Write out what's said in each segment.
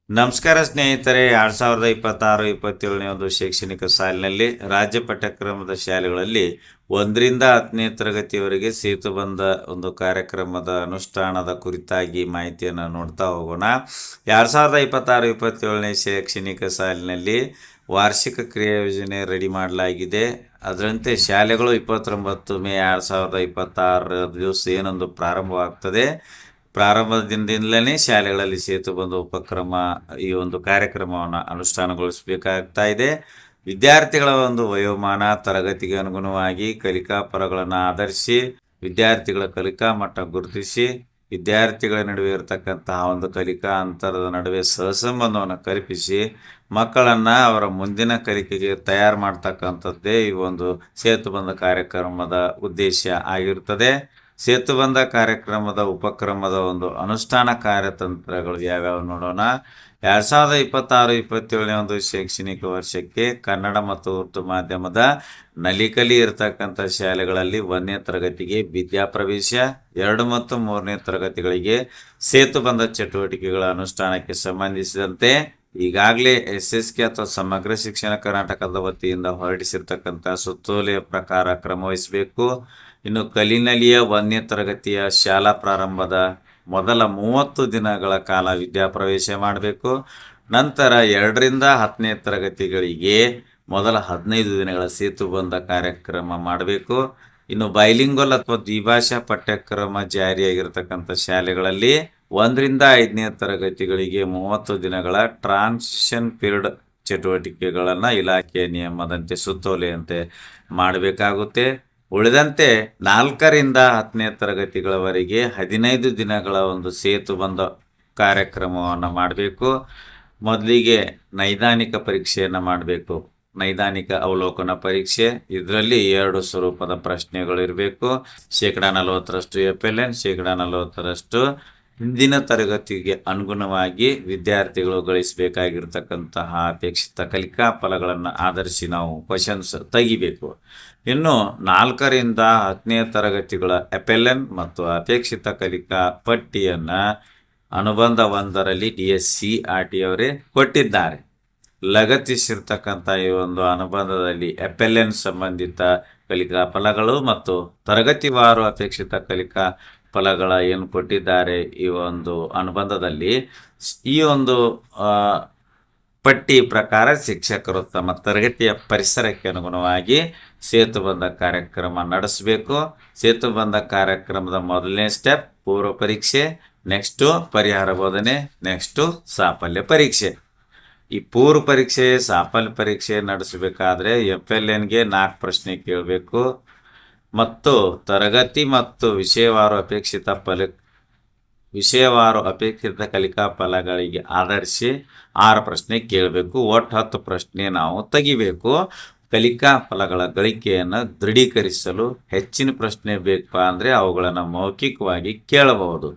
ನಮಸ್ಕಾರ ಸ್ನೇಹಿತರೆ, 2026-27ನೇ ಒಂದು ಶೈಕ್ಷಣಿಕ ಸಾಲಿನಲ್ಲಿ ರಾಜ್ಯ ಪಠ್ಯಕ್ರಮದ ಶಾಲೆಗಳಲ್ಲಿ 1ರಿಂದ 10ನೇ ತರಗತಿಯವರೆಗೆ ಸೇತುಬಂಧ ಒಂದು ಕಾರ್ಯಕ್ರಮದ ಅನುಷ್ಠಾನದ ಕುರಿತಾಗಿ ಮಾಹಿತಿಯನ್ನು ನೋಡ್ತಾ ಹೋಗೋಣ. 2026-27ನೇ ಶೈಕ್ಷಣಿಕ ಸಾಲಿನಲ್ಲಿ ವಾರ್ಷಿಕ ಕ್ರಿಯಾ ಯೋಜನೆ ರೆಡಿ ಮಾಡಲಾಗಿದೆ. ಅದರಂತೆ ಶಾಲೆಗಳು 29 ಮೇ 2026 ದಿವಸ ಏನೊಂದು ಪ್ರಾರಂಭವಾಗ್ತದೆ. ಪ್ರಾರಂಭದ ದಿನದಿಂದಲೇ ಶಾಲೆಗಳಲ್ಲಿ ಸೇತುಬಂಧ ಉಪಕ್ರಮ ಈ ಒಂದು ಕಾರ್ಯಕ್ರಮವನ್ನು ಅನುಷ್ಠಾನಗೊಳಿಸಬೇಕಾಗ್ತಾ ಇದೆ. ವಿದ್ಯಾರ್ಥಿಗಳ ಒಂದು ವಯೋಮಾನ, ತರಗತಿಗೆ ಅನುಗುಣವಾಗಿ ಕಲಿಕಾ ಫಲಗಳನ್ನು ಆಧರಿಸಿ ವಿದ್ಯಾರ್ಥಿಗಳ ಕಲಿಕಾ ಮಟ್ಟ ಗುರುತಿಸಿ ವಿದ್ಯಾರ್ಥಿಗಳ ನಡುವೆ ಇರತಕ್ಕಂತಹ ಒಂದು ಕಲಿಕಾ ಅಂತರದ ನಡುವೆ ಸಹಸಂಬಂಧವನ್ನು ಕಲ್ಪಿಸಿ ಮಕ್ಕಳನ್ನು ಅವರ ಮುಂದಿನ ಕಲಿಕೆಗೆ ತಯಾರು ಮಾಡ್ತಕ್ಕಂಥದ್ದೇ ಈ ಒಂದು ಸೇತುಬಂಧ ಕಾರ್ಯಕ್ರಮದ ಉದ್ದೇಶ ಆಗಿರುತ್ತದೆ. ಸೇತುಬಂಧ ಕಾರ್ಯಕ್ರಮದ ಉಪಕ್ರಮದ ಒಂದು ಅನುಷ್ಠಾನ ಕಾರ್ಯತಂತ್ರಗಳು ಯಾವ್ಯಾವ ನೋಡೋಣ. 2026-27ನೇ ಒಂದು ಶೈಕ್ಷಣಿಕ ವರ್ಷಕ್ಕೆ ಕನ್ನಡ ಮತ್ತು ಉರ್ದು ಮಾಧ್ಯಮದ ನಲಿಕಲಿ ಇರತಕ್ಕಂಥ ಶಾಲೆಗಳಲ್ಲಿ 1ನೇ ತರಗತಿಗೆ ವಿದ್ಯಾಪ್ರವೇಶ, 2 ಮತ್ತು 3ನೇ ತರಗತಿಗಳಿಗೆ ಸೇತುಬಂಧ ಚಟುವಟಿಕೆಗಳ ಅನುಷ್ಠಾನಕ್ಕೆ ಸಂಬಂಧಿಸಿದಂತೆ ಈಗಾಗಲೇ SSK ಅಥವಾ ಸಮಗ್ರ ಶಿಕ್ಷಣ ಕರ್ನಾಟಕದ ವತಿಯಿಂದ ಹೊರಡಿಸಿರ್ತಕ್ಕಂಥ ಸುತ್ತೋಲೆಯ ಪ್ರಕಾರ ಕ್ರಮವಹಿಸಬೇಕು. ಇನ್ನು ಕಲಿನಲಿಯ 1ನೇ ತರಗತಿಯ ಶಾಲಾ ಪ್ರಾರಂಭದ ಮೊದಲ 30 ದಿನಗಳ ಕಾಲ ವಿದ್ಯಾಪ್ರವೇಶ ಮಾಡಬೇಕು. ನಂತರ 2ರಿಂದ 10ನೇ ತರಗತಿಗಳಿಗೆ ಮೊದಲ 15 ದಿನಗಳ ಸೇತುಬಂಧ ಕಾರ್ಯಕ್ರಮ ಮಾಡಬೇಕು. ಇನ್ನು ಬೈಲಿಂಗ್ವಲ್ ಅಥವಾ ದ್ವಿಭಾಷಾ ಪಠ್ಯಕ್ರಮ ಜಾರಿಯಾಗಿರ್ತಕ್ಕಂಥ ಶಾಲೆಗಳಲ್ಲಿ 1ರಿಂದ 5ನೇ ತರಗತಿಗಳಿಗೆ 30 ದಿನಗಳ ಟ್ರಾನ್ಸಿಷನ್ ಪೀರಿಯಡ್ ಚಟುವಟಿಕೆಗಳನ್ನು ಇಲಾಖೆಯ ನಿಯಮದಂತೆ ಸುತ್ತೋಲೆಯಂತೆ ಮಾಡಬೇಕಾಗುತ್ತೆ. ಉಳಿದಂತೆ 4ರಿಂದ 10ನೇ ತರಗತಿಗಳವರೆಗೆ 15 ದಿನಗಳ ಒಂದು ಸೇತುಬಂಧ ಕಾರ್ಯಕ್ರಮವನ್ನು ಮಾಡಬೇಕು. ಮೊದಲಿಗೆ ನೈದಾನಿಕ ಪರೀಕ್ಷೆಯನ್ನು ಮಾಡಬೇಕು. ನೈದಾನಿಕ ಅವಲೋಕನ ಪರೀಕ್ಷೆ, ಇದರಲ್ಲಿ 2 ಸ್ವರೂಪದ ಪ್ರಶ್ನೆಗಳು ಇರಬೇಕು. 40% FLN, 40% ಹಿಂದಿನ ತರಗತಿಗೆ ಅನುಗುಣವಾಗಿ ವಿದ್ಯಾರ್ಥಿಗಳು ಗಳಿಸಬೇಕಾಗಿರ್ತಕ್ಕಂತಹ ಅಪೇಕ್ಷಿತ ಕಲಿಕಾ ಫಲಗಳನ್ನು ಆಧರಿಸಿ ನಾವು ಕ್ವಶನ್ಸ್ ತೆಗಿಬೇಕು. ಇನ್ನು 4ರಿಂದ 10ನೇ ತರಗತಿಗಳ FLN ಮತ್ತು ಅಪೇಕ್ಷಿತ ಕಲಿಕಾ ಪಟ್ಟಿಯನ್ನು ಅನುಬಂಧ 1ರಲ್ಲಿ DSC RT ಅವರೇ ಕೊಟ್ಟಿದ್ದಾರೆ. ಲಗತ್ತಿಸಿರ್ತಕ್ಕಂಥ ಈ ಒಂದು ಅನುಬಂಧದಲ್ಲಿ FLN ಸಂಬಂಧಿತ ಕಲಿಕಾ ಫಲಗಳು ಮತ್ತು ತರಗತಿವಾರು ಅಪೇಕ್ಷಿತ ಕಲಿಕಾ ಫಲಗಳ ಏನು ಕೊಟ್ಟಿದ್ದಾರೆ ಈ ಒಂದು ಅನುಬಂಧದಲ್ಲಿ, ಈ ಒಂದು ಪಟ್ಟಿ ಪ್ರಕಾರ ಶಿಕ್ಷಕರು ತಮ್ಮ ತರಗತಿಯ ಪರಿಸರಕ್ಕೆ ಅನುಗುಣವಾಗಿ ಸೇತುಬಂಧ ಕಾರ್ಯಕ್ರಮ ನಡೆಸಬೇಕು. ಸೇತುಬಂಧ ಕಾರ್ಯಕ್ರಮದ ಮೊದಲನೇ ಸ್ಟೆಪ್ ಪೂರ್ವ ಪರೀಕ್ಷೆ, ನೆಕ್ಸ್ಟು ಪರಿಹಾರ ಬೋಧನೆ, ನೆಕ್ಸ್ಟು ಸಾಫಲ್ಯ ಪರೀಕ್ಷೆ. ಈ ಪೂರ್ವ ಪರೀಕ್ಷೆ ಸಾಫಲ್ಯ ಪರೀಕ್ಷೆ ನಡೆಸಬೇಕಾದ್ರೆ FLNಗೆ 4 ಪ್ರಶ್ನೆ ಕೇಳಬೇಕು ಮತ್ತು ತರಗತಿ ಮತ್ತು ವಿಷಯವಾರು ಅಪೇಕ್ಷಿತ ಕಲಿಕಾ ಫಲಗಳಿಗೆ ಆಧರಿಸಿ 6 ಪ್ರಶ್ನೆ ಕೇಳಬೇಕು. ಒಟ್ಟು 10 ಪ್ರಶ್ನೆ ನಾವು ತೆಗಿಬೇಕು. ಕಲಿಕಾ ಫಲಗಳ ಗಳಿಕೆಯನ್ನು ದೃಢೀಕರಿಸಲು ಹೆಚ್ಚಿನ ಪ್ರಶ್ನೆ ಬೇಕಪ್ಪ ಅಂದರೆ ಅವುಗಳನ್ನು ಮೌಖಿಕವಾಗಿ ಕೇಳಬಹುದು.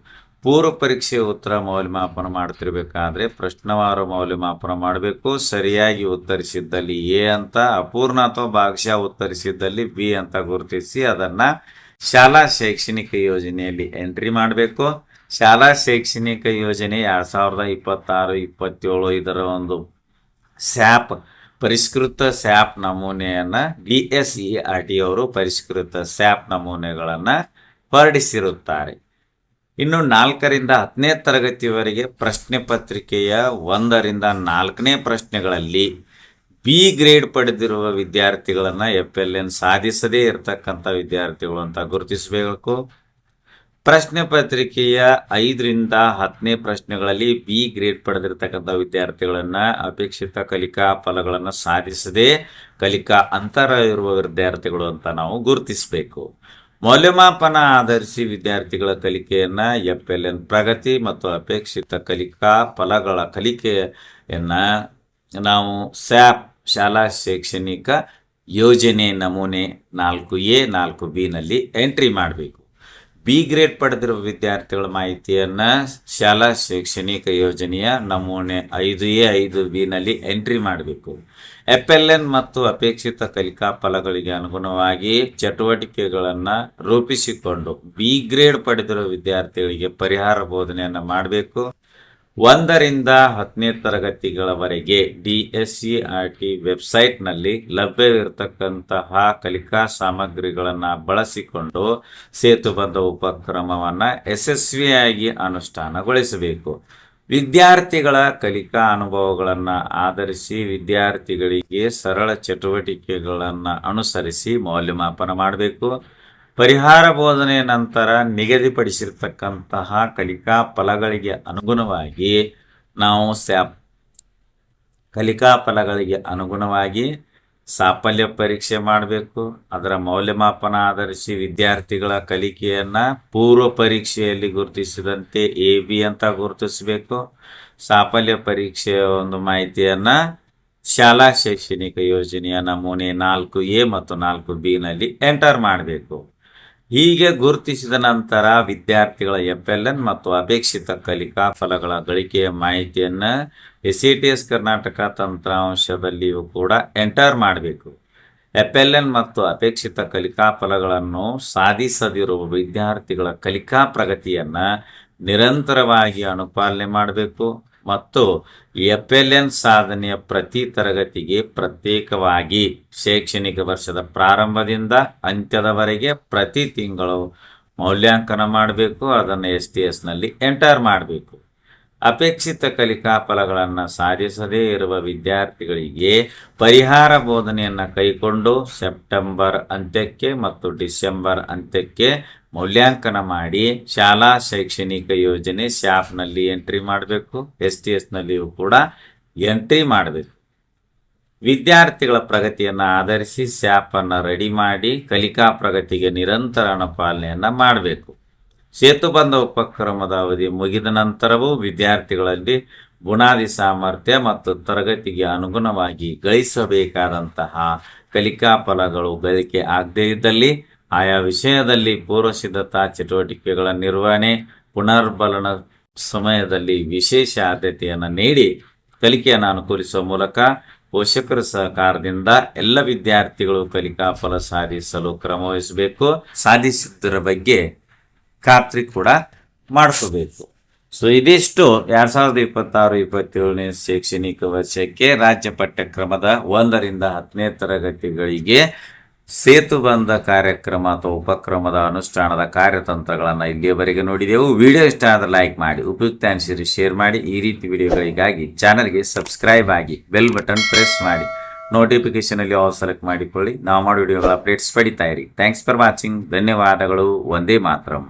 ಪೂರ್ವ ಪರೀಕ್ಷೆಯ ಉತ್ತರ ಮೌಲ್ಯಮಾಪನ ಮಾಡ್ತಿರ್ಬೇಕಾದ್ರೆ ಪ್ರಶ್ನವಾರು ಮೌಲ್ಯಮಾಪನ ಮಾಡಬೇಕು. ಸರಿಯಾಗಿ ಉತ್ತರಿಸಿದ್ದಲ್ಲಿ A ಅಂತ, ಅಪೂರ್ಣ ಅಥವಾ ಭಾಗಶಃ ಉತ್ತರಿಸಿದ್ದಲ್ಲಿ B ಅಂತ ಗುರುತಿಸಿ ಅದನ್ನು ಶಾಲಾ ಶೈಕ್ಷಣಿಕ ಯೋಜನೆಯಲ್ಲಿ ಎಂಟ್ರಿ ಮಾಡಬೇಕು. ಶಾಲಾ ಶೈಕ್ಷಣಿಕ ಯೋಜನೆ 2026-27 ಇದರ ಒಂದು ಸ್ಯಾಪ್ ಪರಿಷ್ಕೃತ ಸ್ಯಾಪ್ ನಮೂನೆಯನ್ನು DSERT ಅವರು ಪರಿಷ್ಕೃತ ಸ್ಯಾಪ್ ನಮೂನೆಗಳನ್ನು ಹೊರಡಿಸಿರುತ್ತಾರೆ. ಇನ್ನು 4ರಿಂದ 10ನೇ ತರಗತಿಯವರೆಗೆ ಪ್ರಶ್ನೆ ಪತ್ರಿಕೆಯ 1ರಿಂದ 4ನೇ ಪ್ರಶ್ನೆಗಳಲ್ಲಿ B ಗ್ರೇಡ್ ಪಡೆದಿರುವ ವಿದ್ಯಾರ್ಥಿಗಳನ್ನು FLN ಸಾಧಿಸದೇ ಇರತಕ್ಕಂಥ ವಿದ್ಯಾರ್ಥಿಗಳು ಅಂತ ಗುರುತಿಸಬೇಕು. ಪ್ರಶ್ನೆ ಪತ್ರಿಕೆಯ 5ರಿಂದ 10ನೇ ಪ್ರಶ್ನೆಗಳಲ್ಲಿ B ಗ್ರೇಡ್ ಪಡೆದಿರತಕ್ಕಂಥ ವಿದ್ಯಾರ್ಥಿಗಳನ್ನು ಅಪೇಕ್ಷಿತ ಕಲಿಕಾ ಫಲಗಳನ್ನು ಸಾಧಿಸದೆ ಕಲಿಕಾ ಅಂತರ ಇರುವ ವಿದ್ಯಾರ್ಥಿಗಳು ಅಂತ ನಾವು ಗುರುತಿಸಬೇಕು. ಮೌಲ್ಯಮಾಪನ ಆಧರಿಸಿ ವಿದ್ಯಾರ್ಥಿಗಳ ಕಲಿಕೆಯನ್ನು FLN ಪ್ರಗತಿ ಮತ್ತು ಅಪೇಕ್ಷಿತ ಕಲಿಕಾ ಫಲಗಳ ಕಲಿಕೆಯನ್ನು ನಾವು ಸ್ಯಾಪ್ ಶಾಲಾ ಶೈಕ್ಷಣಿಕ ಯೋಜನೆ ನಮೂನೆ 4A 4B ಎಂಟ್ರಿ ಮಾಡಬೇಕು. B ಗ್ರೇಡ್ ಪಡೆದಿರುವ ವಿದ್ಯಾರ್ಥಿಗಳ ಮಾಹಿತಿಯನ್ನು ಶಾಲಾ ಶೈಕ್ಷಣಿಕ ಯೋಜನೆಯ ನಮೂನೆ 5A 5B ಎಂಟ್ರಿ ಮಾಡಬೇಕು. FLN ಮತ್ತು ಅಪೇಕ್ಷಿತ ಕಲಿಕಾ ಫಲಗಳಿಗೆ ಅನುಗುಣವಾಗಿ ಚಟುವಟಿಕೆಗಳನ್ನು ರೂಪಿಸಿಕೊಂಡು B ಗ್ರೇಡ್ ಪಡೆದಿರುವ ವಿದ್ಯಾರ್ಥಿಗಳಿಗೆ ಪರಿಹಾರ ಬೋಧನೆಯನ್ನು ಮಾಡಬೇಕು. 1ರಿಂದ 10ನೇ ತರಗತಿಗಳವರೆಗೆ DSCRT ವೆಬ್ಸೈಟ್ನಲ್ಲಿ ಲಭ್ಯವಿರತಕ್ಕಂತಹ ಕಲಿಕಾ ಸಾಮಗ್ರಿಗಳನ್ನು ಬಳಸಿಕೊಂಡು ಸೇತುಬದ್ಧ ಉಪಕ್ರಮವನ್ನು ಯಶಸ್ವಿಯಾಗಿ ಅನುಷ್ಠಾನಗೊಳಿಸಬೇಕು. ವಿದ್ಯಾರ್ಥಿಗಳ ಕಲಿಕಾ ಅನುಭವಗಳನ್ನು ಆಧರಿಸಿ ವಿದ್ಯಾರ್ಥಿಗಳಿಗೆ ಸರಳ ಚಟುವಟಿಕೆಗಳನ್ನು ಅನುಸರಿಸಿ ಮೌಲ್ಯಮಾಪನ ಮಾಡಬೇಕು. ಪರಿಹಾರ ಬೋಧನೆ ನಂತರ ನಿಗದಿಪಡಿಸಿರ್ತಕ್ಕಂತಹ ಕಲಿಕಾ ಫಲಗಳಿಗೆ ಅನುಗುಣವಾಗಿ ಸಾಫಲ್ಯ ಪರೀಕ್ಷೆ ಮಾಡಬೇಕು. ಅದರ ಮೌಲ್ಯಮಾಪನ ಆಧರಿಸಿ ವಿದ್ಯಾರ್ಥಿಗಳ ಕಲಿಕೆಯನ್ನು ಪೂರ್ವ ಪರೀಕ್ಷೆಯಲ್ಲಿ ಗುರುತಿಸಿದಂತೆ AB ಅಂತ ಗುರುತಿಸಬೇಕು. ಸಾಫಲ್ಯ ಪರೀಕ್ಷೆಯ ಒಂದು ಮಾಹಿತಿಯನ್ನು ಶಾಲಾ ಶೈಕ್ಷಣಿಕ ಯೋಜನೆಯ ನಮೂನೆ 4A ಮತ್ತು 4B ನಲ್ಲಿ ಎಂಟರ್ ಮಾಡಬೇಕು. ಹೀಗೆ ಗುರುತಿಸಿದ ನಂತರ ವಿದ್ಯಾರ್ಥಿಗಳ FLN ಮತ್ತು ಅಪೇಕ್ಷಿತ ಕಲಿಕಾ ಫಲಗಳ ಗಳಿಕೆಯ ಮಾಹಿತಿಯನ್ನು SCTS ಕರ್ನಾಟಕ ತಂತ್ರಾಂಶದಲ್ಲಿಯೂ ಕೂಡ ಎಂಟರ್ ಮಾಡಬೇಕು. FLN ಮತ್ತು ಅಪೇಕ್ಷಿತ ಕಲಿಕಾ ಫಲಗಳನ್ನು ಸಾಧಿಸದಿರುವ ವಿದ್ಯಾರ್ಥಿಗಳ ಕಲಿಕಾ ಪ್ರಗತಿಯನ್ನು ನಿರಂತರವಾಗಿ ಅನುಪಾಲನೆ ಮಾಡಬೇಕು ಮತ್ತು FLN ಸಾಧನೆಯ ಪ್ರತಿ ತರಗತಿಗೆ ಪ್ರತ್ಯೇಕವಾಗಿ ಶೈಕ್ಷಣಿಕ ವರ್ಷದ ಪ್ರಾರಂಭದಿಂದ ಅಂತ್ಯದವರೆಗೆ ಪ್ರತಿ ತಿಂಗಳು ಮೌಲ್ಯಾಂಕನ ಮಾಡಬೇಕು. ಅದನ್ನು STSನಲ್ಲಿ ಎಂಟರ್ ಮಾಡಬೇಕು. ಅಪೇಕ್ಷಿತ ಕಲಿಕಾ ಫಲಗಳನ್ನು ಸಾಧಿಸದೇ ಇರುವ ವಿದ್ಯಾರ್ಥಿಗಳಿಗೆ ಪರಿಹಾರ ಬೋಧನೆಯನ್ನು ಕೈಗೊಂಡು ಸೆಪ್ಟೆಂಬರ್ ಅಂತ್ಯಕ್ಕೆ ಮತ್ತು ಡಿಸೆಂಬರ್ ಅಂತ್ಯಕ್ಕೆ ಮೌಲ್ಯಾಂಕನ ಮಾಡಿ ಶಾಲಾ ಶೈಕ್ಷಣಿಕ ಯೋಜನೆ SHAPನಲ್ಲಿ ಎಂಟ್ರಿ ಮಾಡಬೇಕು. STSನಲ್ಲಿಯೂ ಕೂಡ ಎಂಟ್ರಿ ಮಾಡಬೇಕು. ವಿದ್ಯಾರ್ಥಿಗಳ ಪ್ರಗತಿಯನ್ನು ಆಧರಿಸಿ SHAPನ್ನು ರೆಡಿ ಮಾಡಿ ಕಲಿಕಾ ಪ್ರಗತಿಗೆ ನಿರಂತರ ಅನುಪಾಲನೆಯನ್ನು ಮಾಡಬೇಕು. ಸೇತುಬಂಧ ಉಪಕ್ರಮದ ಅವಧಿ ಮುಗಿದ ನಂತರವೂ ವಿದ್ಯಾರ್ಥಿಗಳಲ್ಲಿ ಬುನಾದಿ ಸಾಮರ್ಥ್ಯ ಮತ್ತು ತರಗತಿಗೆ ಅನುಗುಣವಾಗಿ ಗಳಿಸಬೇಕಾದಂತಹ ಕಲಿಕಾ ಫಲಗಳು ಗಳಿಕೆ ಆಗದೇ ಇದ್ದಲ್ಲಿ ಆಯಾ ವಿಷಯದಲ್ಲಿ ಪೂರ್ವಸಿದ್ಧತಾ ಚಟುವಟಿಕೆಗಳ ನಿರ್ವಹಣೆ ಪುನರ್ಬಲನ ಸಮಯದಲ್ಲಿ ವಿಶೇಷ ಆದ್ಯತೆಯನ್ನು ನೀಡಿ ಕಲಿಕೆಯನ್ನು ಅನುಕೂಲಿಸುವ ಮೂಲಕ ಪೋಷಕರ ಸಹಕಾರದಿಂದ ಎಲ್ಲ ವಿದ್ಯಾರ್ಥಿಗಳು ಕಲಿಕಾ ಫಲ ಸಾಧಿಸಲು ಕ್ರಮವಹಿಸಬೇಕು. ಸಾಧಿಸಿದ್ದರ ಬಗ್ಗೆ ಖಾತ್ರಿ ಕೂಡ ಮಾಡ್ಕೋಬೇಕು. ಸೊ ಇದಿಷ್ಟು 2026-27ನೇ ಶೈಕ್ಷಣಿಕ ವರ್ಷಕ್ಕೆ ರಾಜ್ಯ ಪಠ್ಯಕ್ರಮದ 1ರಿಂದ 10ನೇ ತರಗತಿಗಳಿಗೆ ಸೇತುಬಂಧ ಕಾರ್ಯಕ್ರಮ ಅಥವಾ ಉಪಕ್ರಮದ ಅನುಷ್ಠಾನದ ಕಾರ್ಯತಂತ್ರಗಳನ್ನು ಇಲ್ಲಿಯವರೆಗೆ ನೋಡಿದೆವು. ವಿಡಿಯೋ ಇಷ್ಟ ಆದರೆ ಲೈಕ್ ಮಾಡಿ, ಉಪಯುಕ್ತ ಅನಿಸಿದರೆ ಶೇರ್ ಮಾಡಿ. ಈ ರೀತಿ ವಿಡಿಯೋಗಳಿಗಾಗಿ ಚಾನಲ್ಗೆ ಸಬ್ಸ್ಕ್ರೈಬ್ ಆಗಿ ಬೆಲ್ ಬಟನ್ ಪ್ರೆಸ್ ಮಾಡಿ ನೋಟಿಫಿಕೇಶನಲ್ಲಿ ಆಲ್ ಸೆಲೆಕ್ಟ್ ಮಾಡಿಕೊಳ್ಳಿ. ನಾವು ಮಾಡೋ ವಿಡಿಯೋಗಳ ಅಪ್ಡೇಟ್ಸ್ ಪಡಿತಾ ಇರಿ. Thanks for watching. ಧನ್ಯವಾದಗಳು. ವಂದೇ ಮಾತರಂ.